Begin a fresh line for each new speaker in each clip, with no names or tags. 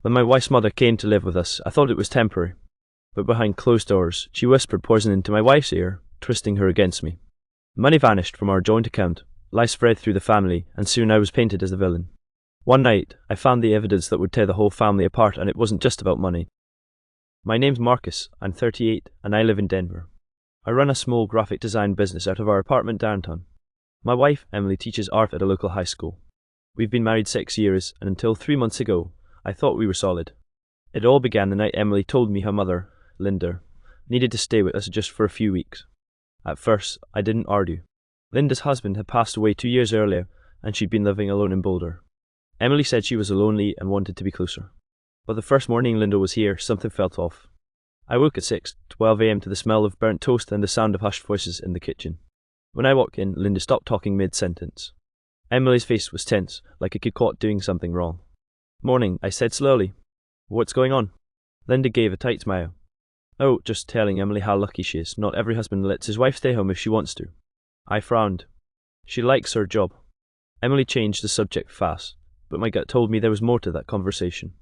When my wife's mother came to live with us, I thought it was temporary. But behind closed doors, she whispered poison into my wife's ear, twisting her against me. Money vanished from our joint account, lies spread through the family, and soon I was painted as the villain. One night, I found the evidence that would tear the whole family apart, and it wasn't just about money. My name's Marcus, I'm 38, and I live in Denver. I run a small graphic design business out of our apartment downtown. My wife, Emily, teaches art at a local high school. We've been married 6 years, and until 3 months ago, I thought we were solid. It all began the night Emily told me her mother, Linda, needed to stay with us just for a few weeks. At first, I didn't argue. Linda's husband had passed away 2 years earlier, and she'd been living alone in Boulder. Emily said she was lonely and wanted to be closer. But the first morning Linda was here, something felt off. I woke at 6:12 a.m. to the smell of burnt toast and the sound of hushed voices in the kitchen. When I walked in, Linda stopped talking mid-sentence. Emily's face was tense, like I could caught doing something wrong. "Morning," I said slowly. "What's going on?" Linda gave a tight smile. "Oh, just telling Emily how lucky she is. Not every husband lets his wife stay home if she wants to." I frowned. "She likes her job." Emily changed the subject fast, but my gut told me there was more to that conversation.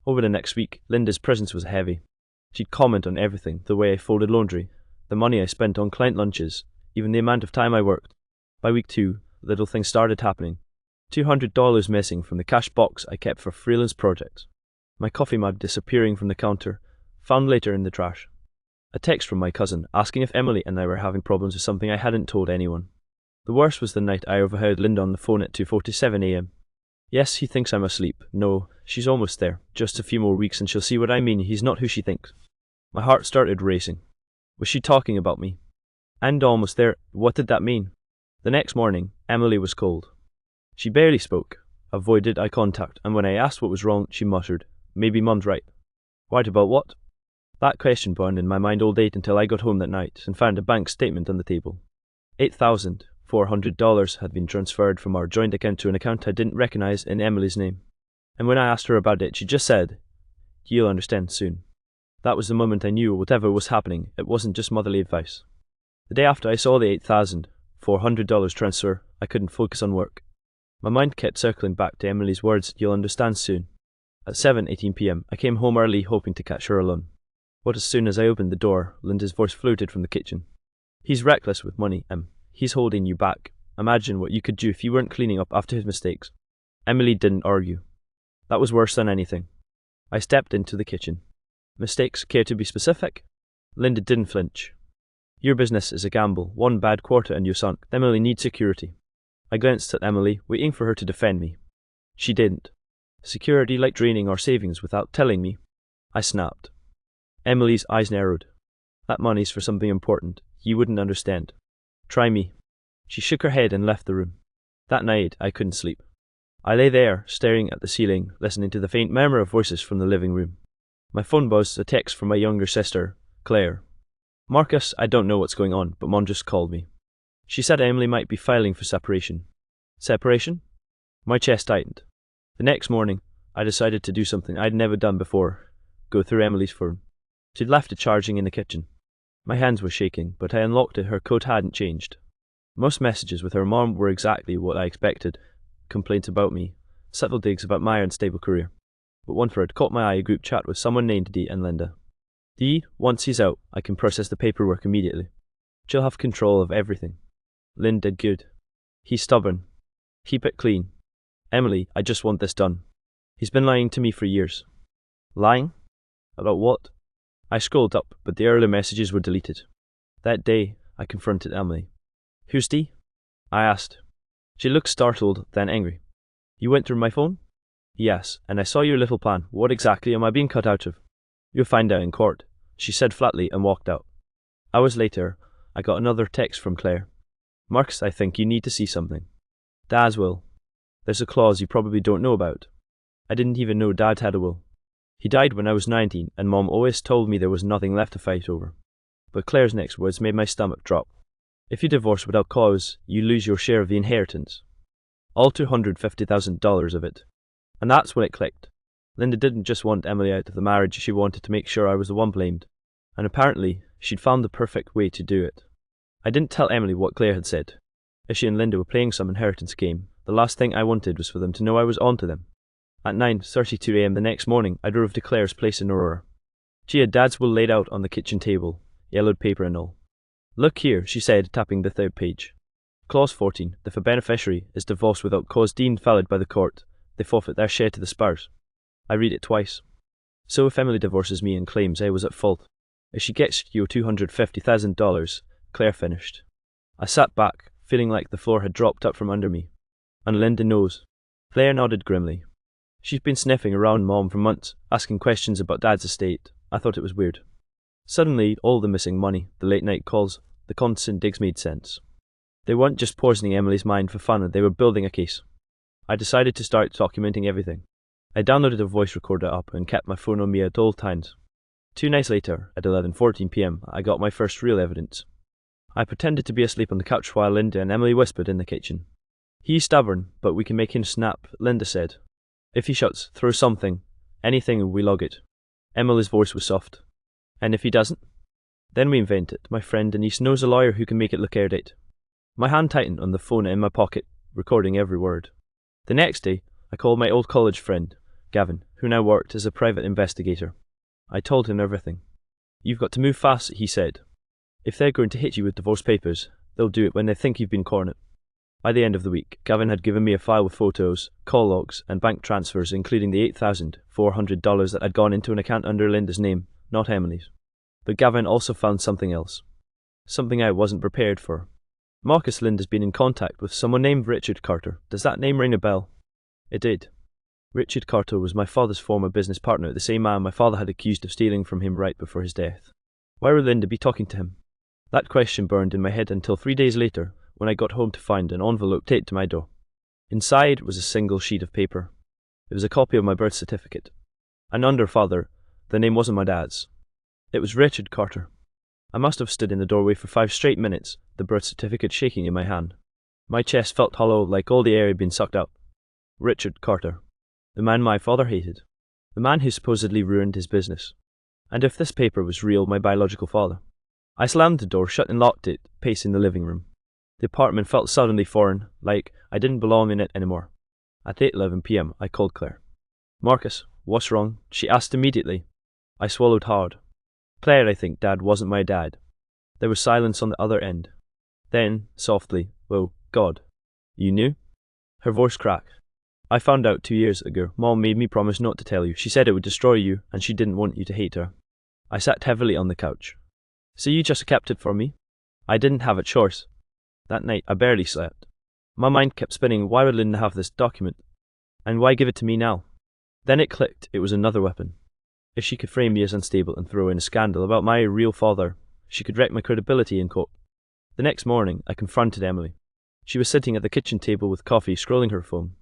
Over the next week, Linda's presence was heavy. She'd comment on everything, the way I folded laundry, the money I spent on client lunches, even the amount of time I worked. By week 2, little things started happening. $200 missing from the cash box I kept for freelance projects. My coffee mug disappearing from the counter, found later in the trash. A text from my cousin asking if Emily and I were having problems with something I hadn't told anyone. The worst was the night I overheard Linda on the phone at 2:47 a.m. "Yes, he thinks I'm asleep. No, she's almost there. Just a few more weeks and she'll see what I mean. He's not who she thinks." My heart started racing. Was she talking about me? And almost there, what did that mean? The next morning, Emily was cold. She barely spoke, avoided eye contact, and when I asked what was wrong, she muttered, "Maybe Mum's right." Right about what? That question burned in my mind all day until I got home that night and found a bank statement on the table. $8,400 had been transferred from our joint account to an account I didn't recognize in Emily's name. And when I asked her about it, she just said, "You'll understand soon." That was the moment I knew whatever was happening, it wasn't just motherly advice. The day after I saw the $8,400 transfer, I couldn't focus on work. My mind kept circling back to Emily's words, "You'll understand soon." At 7:18 p.m., I came home early hoping to catch her alone. But as soon as I opened the door, Linda's voice floated from the kitchen. "He's reckless with money, Em. He's holding you back. Imagine what you could do if you weren't cleaning up after his mistakes." Emily didn't argue. That was worse than anything. I stepped into the kitchen. "Mistakes? Care to be specific?" Linda didn't flinch. "Your business is a gamble. One bad quarter and you're sunk. Emily needs security." I glanced at Emily, waiting for her to defend me. She didn't. "Security like draining our savings without telling me." I snapped. Emily's eyes narrowed. "That money's for something important. You wouldn't understand. Try me." She shook her head and left the room. That night, I couldn't sleep. I lay there, staring at the ceiling, listening to the faint murmur of voices from the living room. My phone buzzed, a text from my younger sister, Claire. "Marcus, I don't know what's going on, but Mom just called me. She said Emily might be filing for separation." Separation? My chest tightened. The next morning, I decided to do something I'd never done before, go through Emily's phone. She'd left it charging in the kitchen. My hands were shaking, but I unlocked it. Her code hadn't changed. Most messages with her mom were exactly what I expected. Complaints about me, subtle digs about my unstable career. But one thread caught my eye, a group chat with someone named Dee and Linda. "Dee, once he's out, I can process the paperwork immediately. She'll have control of everything. Linda, good. He's stubborn. Keep it clean. Emily, I just want this done. He's been lying to me for years." Lying? About what? I scrolled up, but the earlier messages were deleted. That day, I confronted Emily. "Who's Dee?" I asked. She looked startled, then angry. "You went through my phone?" "Yes, and I saw your little plan. What exactly am I being cut out of?" "You'll find out in court," she said flatly and walked out. Hours later, I got another text from Claire. "Marcus, I think you need to see something." "Dad's will. There's a clause you probably don't know about." I didn't even know Dad had a will. He died when I was 19, and Mom always told me there was nothing left to fight over. But Claire's next words made my stomach drop. "If you divorce without cause, you lose your share of the inheritance. All $250,000 of it." And that's when it clicked. Linda didn't just want Emily out of the marriage, she wanted to make sure I was the one blamed. And apparently, she'd found the perfect way to do it. I didn't tell Emily what Claire had said. If she and Linda were playing some inheritance game, the last thing I wanted was for them to know I was onto them. At 9:32 a.m. the next morning, I drove to Claire's place in Aurora. She had Dad's will laid out on the kitchen table, yellowed paper and all. "Look here," she said, tapping the third page. Clause 14. If a beneficiary is divorced without cause deemed valid by the court, they forfeit their share to the spouse. I read it twice. So if Emily divorces me and claims I was at fault, if she gets you $250,000, Claire finished. I sat back, feeling like the floor had dropped up from under me. And Linda knows. Claire nodded grimly. She's been sniffing around Mom for months, asking questions about Dad's estate. I thought it was weird. Suddenly, all the missing money, the late-night calls, the constant digs made sense. They weren't just poisoning Emily's mind for fun, they were building a case. I decided to start documenting everything. I downloaded a voice recorder app and kept my phone on me at all times. 2 nights later, at 11:14 p.m, I got my first real evidence. I pretended to be asleep on the couch while Linda and Emily whispered in the kitchen. "He's stubborn, but we can make him snap," Linda said. "If he shuts, throw something, anything, and we log it." Emily's voice was soft. "And if he doesn't?" "Then we invent it. My friend Denise knows a lawyer who can make it look erudite." My hand tightened on the phone in my pocket, recording every word. The next day, I called my old college friend, Gavin, who now worked as a private investigator. I told him everything. "You've got to move fast," he said. "If they're going to hit you with divorce papers, they'll do it when they think you've been cornered." By the end of the week, Gavin had given me a file with photos, call logs, and bank transfers, including the $8,400 that had gone into an account under Linda's name, not Emily's. But Gavin also found something else. Something I wasn't prepared for. Marcus Linda's been in contact with someone named Richard Carter. Does that name ring a bell? It did. Richard Carter was my father's former business partner, the same man my father had accused of stealing from him right before his death. Why would Linda be talking to him? That question burned in my head until 3 days later, when I got home to find an envelope taped to my door. Inside was a single sheet of paper. It was a copy of my birth certificate. And under father, the name wasn't my dad's. It was Richard Carter. I must have stood in the doorway for 5 straight minutes, the birth certificate shaking in my hand. My chest felt hollow, like all the air had been sucked up. Richard Carter. The man my father hated. The man who supposedly ruined his business. And if this paper was real, my biological father. I slammed the door shut and locked it, pacing the living room. The apartment felt suddenly foreign, like I didn't belong in it anymore. At 8:11 p.m, I called Claire. "Marcus, what's wrong?" she asked immediately. I swallowed hard. "Claire, I think Dad wasn't my dad." There was silence on the other end. Then, softly, "Oh, God. You knew?" Her voice cracked. "I found out 2 years ago. Mom made me promise not to tell you. She said it would destroy you, and she didn't want you to hate her." I sat heavily on the couch. "So you just kept it from me?" "I didn't have a choice." That night, I barely slept. My mind kept spinning. Why would Linda have this document? And why give it to me now? Then it clicked. It was another weapon. If she could frame me as unstable and throw in a scandal about my real father, she could wreck my credibility in court. The next morning, I confronted Emily. She was sitting at the kitchen table with coffee, scrolling her phone.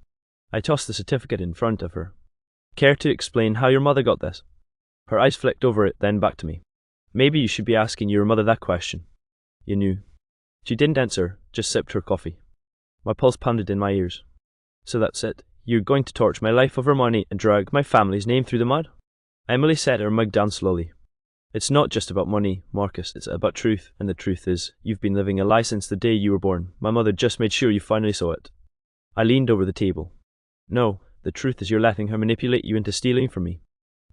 I tossed the certificate in front of her. "Care to explain how your mother got this?" Her eyes flicked over it, then back to me. "Maybe you should be asking your mother that question." "You knew." She didn't answer, just sipped her coffee. My pulse pounded in my ears. "So that's it. You're going to torch my life over money and drag my family's name through the mud?" Emily set her mug down slowly. "It's not just about money, Marcus. It's about truth, and the truth is, you've been living a lie since the day you were born. My mother just made sure you finally saw it." I leaned over the table. "No, the truth is you're letting her manipulate you into stealing from me."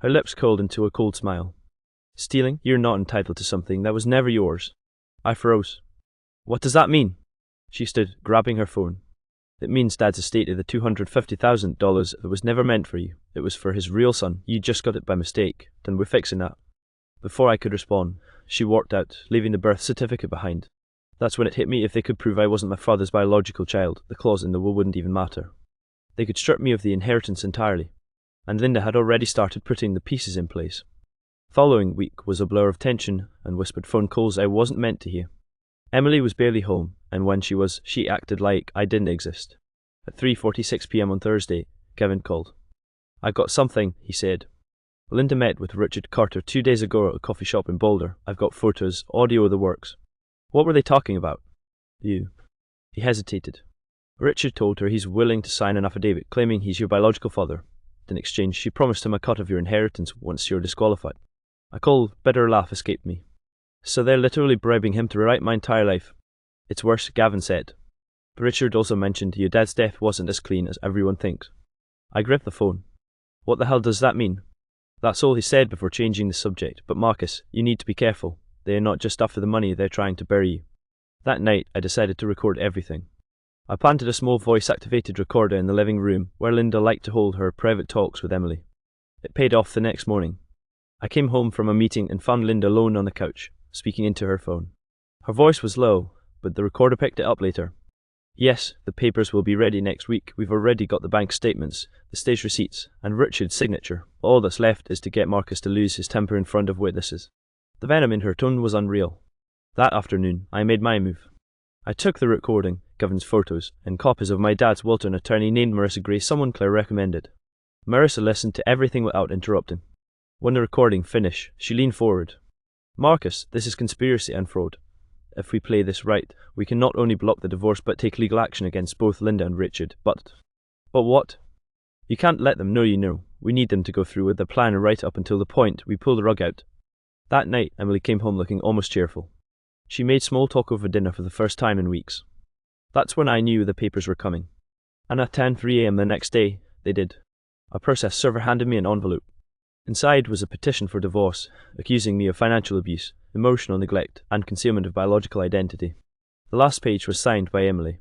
Her lips curled into a cold smile. "Stealing? You're not entitled to something that was never yours." I froze. "What does that mean?" She stood, grabbing her phone. "It means Dad's estate of the $250,000 that was never meant for you. It was for his real son. You just got it by mistake. Then we're fixing that." Before I could respond, she walked out, leaving the birth certificate behind. That's when it hit me. If they could prove I wasn't my father's biological child, the clause in the will wouldn't even matter. They could strip me of the inheritance entirely. And Linda had already started putting the pieces in place. Following week was a blur of tension and whispered phone calls I wasn't meant to hear. Emily was barely home, and when she was, she acted like I didn't exist. At 3:46 p.m. on Thursday, Kevin called. "I got something," he said. "Linda met with Richard Carter 2 days ago at a coffee shop in Boulder. I've got photos, audio, the works." "What were they talking about?" "You." He hesitated. "Richard told her he's willing to sign an affidavit claiming he's your biological father. In exchange, she promised him a cut of your inheritance once you're disqualified." A cold, bitter laugh escaped me. "So they're literally bribing him to rewrite my entire life." "It's worse," Gavin said. "But Richard also mentioned your dad's death wasn't as clean as everyone thinks." I gripped the phone. What the hell does that mean? That's all he said before changing the subject. But Marcus, you need to be careful. They are not just after the money, they're trying to bury you. That night, I decided to record everything. I planted a small voice-activated recorder in the living room where Linda liked to hold her private talks with Emily. It paid off the next morning. I came home from a meeting and found Linda alone on the couch, speaking into her phone. Her voice was low, but the recorder picked it up later. Yes, the papers will be ready next week. We've already got the bank statements, the stage receipts, and Richard's signature. All that's left is to get Marcus to lose his temper in front of witnesses. The venom in her tone was unreal. That afternoon, I made my move. I took the recording, Gavin's photos, and copies of my dad's will to an attorney named Marissa Gray someone Claire recommended. Marissa listened to everything without interrupting. When the recording finished, she leaned forward. Marcus, this is conspiracy and fraud. If we play this right, we can not only block the divorce but take legal action against both Linda and Richard. But what? You can't let them know you know. We need them to go through with the plan right up until the point we pull the rug out. That night, Emily came home looking almost cheerful. She made small talk over dinner for the first time in weeks. That's when I knew the papers were coming. And at 10:03 a.m. the next day, they did. A process server handed me an envelope. Inside was a petition for divorce, accusing me of financial abuse, emotional neglect, and concealment of biological identity. The last page was signed by Emily,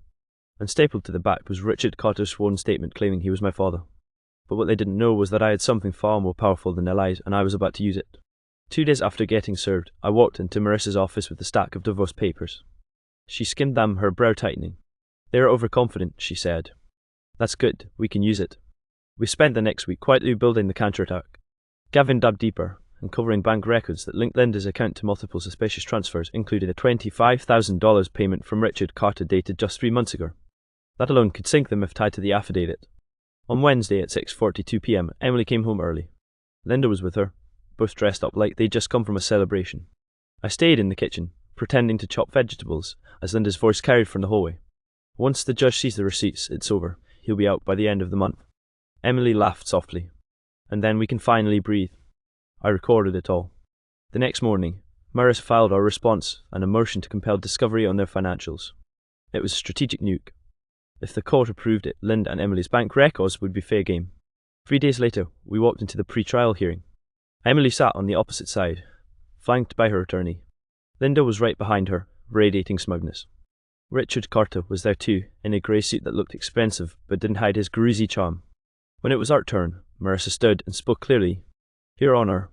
and stapled to the back was Richard Carter's sworn statement claiming he was my father. But what they didn't know was that I had something far more powerful than their lies, and I was about to use it. 2 days after getting served, I walked into Marissa's office with a stack of divorce papers. She skimmed them, her brow tightening. They are overconfident, she said. That's good, we can use it. We spent the next week quietly building the counterattack. Gavin dug deeper, uncovering bank records that linked Linda's account to multiple suspicious transfers, including a $25,000 payment from Richard Carter dated just 3 months ago. That alone could sink them if tied to the affidavit. On Wednesday at 6:42 p.m, Emily came home early. Linda was with her, both dressed up like they'd just come from a celebration. I stayed in the kitchen, pretending to chop vegetables, as Linda's voice carried from the hallway. Once the judge sees the receipts, it's over. He'll be out by the end of the month. Emily laughed softly. And then we can finally breathe. I recorded it all. The next morning, Marissa filed our response and a motion to compel discovery on their financials. It was a strategic nuke. If the court approved it, Linda and Emily's bank records would be fair game. 3 days later, we walked into the pre-trial hearing. Emily sat on the opposite side, flanked by her attorney. Linda was right behind her, radiating smugness. Richard Carter was there too, in a grey suit that looked expensive but didn't hide his greasy charm. When it was our turn, Marissa stood and spoke clearly. Your Honour,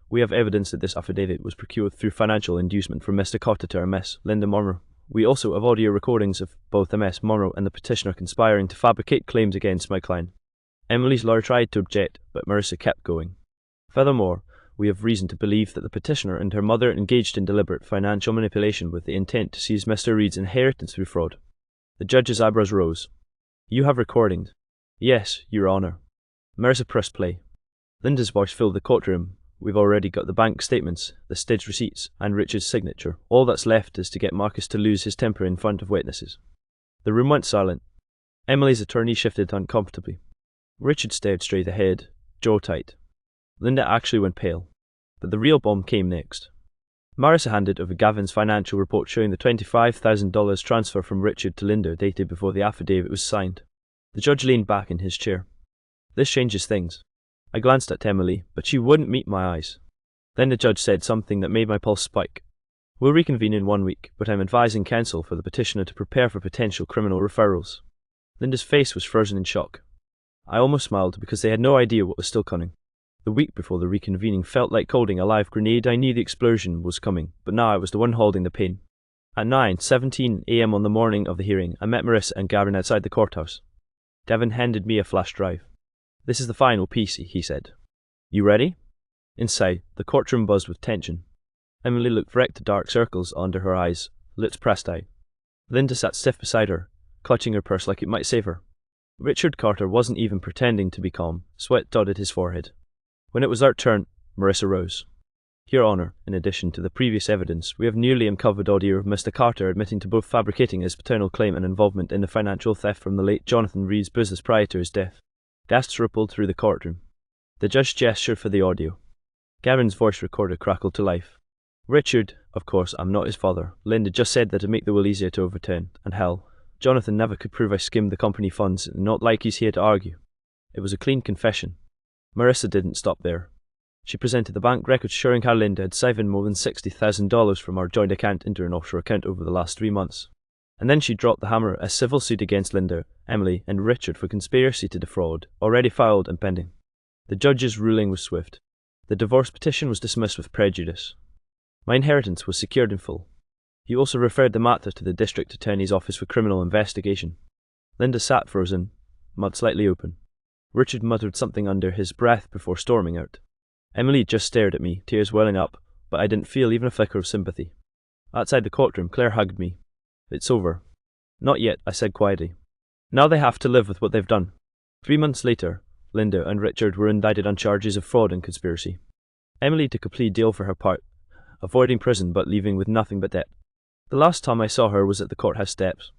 we have evidence that this affidavit was procured through financial inducement from Mr. Carter to Ms. Linda Monroe. We also have audio recordings of both Ms. Monroe and the petitioner conspiring to fabricate claims against my client. Emily's lawyer tried to object, but Marissa kept going. Furthermore, we have reason to believe that the petitioner and her mother engaged in deliberate financial manipulation with the intent to seize Mr. Reed's inheritance through fraud. The judge's eyebrows rose. You have recordings? Yes, Your Honour. Marissa pressed play. Linda's voice filled the courtroom. We've already got the bank statements, the stage receipts, and Richard's signature. All that's left is to get Marcus to lose his temper in front of witnesses. The room went silent. Emily's attorney shifted uncomfortably. Richard stared straight ahead, jaw tight. Linda actually went pale. But the real bomb came next. Marissa handed over Gavin's financial report showing the $25,000 transfer from Richard to Linda dated before the affidavit was signed. The judge leaned back in his chair. This changes things. I glanced at Emily, but she wouldn't meet my eyes. Then the judge said something that made my pulse spike. We'll reconvene in 1 week, but I'm advising counsel for the petitioner to prepare for potential criminal referrals. Linda's face was frozen in shock. I almost smiled because they had no idea what was still coming. The week before the reconvening felt like holding a live grenade. I knew the explosion was coming, but now I was the one holding the pain. At 9:17 a.m. on the morning of the hearing, I met Marissa and Gavin outside the courthouse. Gavin handed me a flash drive. This is the final piece, he said. You ready? Inside, the courtroom buzzed with tension. Emily looked wrecked, dark circles under her eyes, lips pressed out. Linda sat stiff beside her, clutching her purse like it might save her. Richard Carter wasn't even pretending to be calm. Sweat dotted his forehead. When it was our turn, Marissa rose. Your Honour, in addition to the previous evidence, we have newly uncovered audio of Mr. Carter admitting to both fabricating his paternal claim and involvement in the financial theft from the late Jonathan Reed's business prior to his death. Gasps rippled through the courtroom. The judge gestured for the audio. Gavin's voice recorder crackled to life. Richard, of course, I'm not his father. Linda just said that to make the will easier to overturn. And hell, Jonathan never could prove I skimmed the company funds, not like he's here to argue. It was a clean confession. Marissa didn't stop there. She presented the bank records showing how Linda had siphoned more than $60,000 from our joint account into an offshore account over the last 3 months. And then she dropped the hammer, a civil suit against Linda, Emily, and Richard for conspiracy to defraud, already filed and pending. The judge's ruling was swift. The divorce petition was dismissed with prejudice. My inheritance was secured in full. He also referred the matter to the district attorney's office for criminal investigation. Linda sat frozen, mouth slightly open. Richard muttered something under his breath before storming out. Emily just stared at me, tears welling up, but I didn't feel even a flicker of sympathy. Outside the courtroom, Claire hugged me. It's over. Not yet, I said quietly. Now they have to live with what they've done. 3 months later, Linda and Richard were indicted on charges of fraud and conspiracy. Emily took a plea deal for her part, avoiding prison but leaving with nothing but debt. The last time I saw her was at the courthouse steps.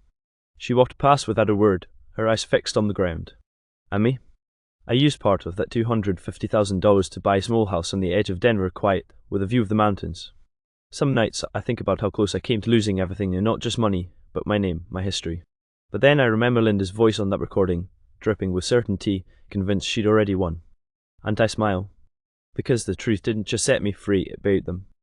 She walked past without a word, her eyes fixed on the ground. And me? I used part of that $250,000 to buy a small house on the edge of Denver, quiet, with a view of the mountains. Some nights I think about how close I came to losing everything, and not just money, but my name, my history. But then I remember Linda's voice on that recording, dripping with certainty, convinced she'd already won. And I smile. Because the truth didn't just set me free, it buried them.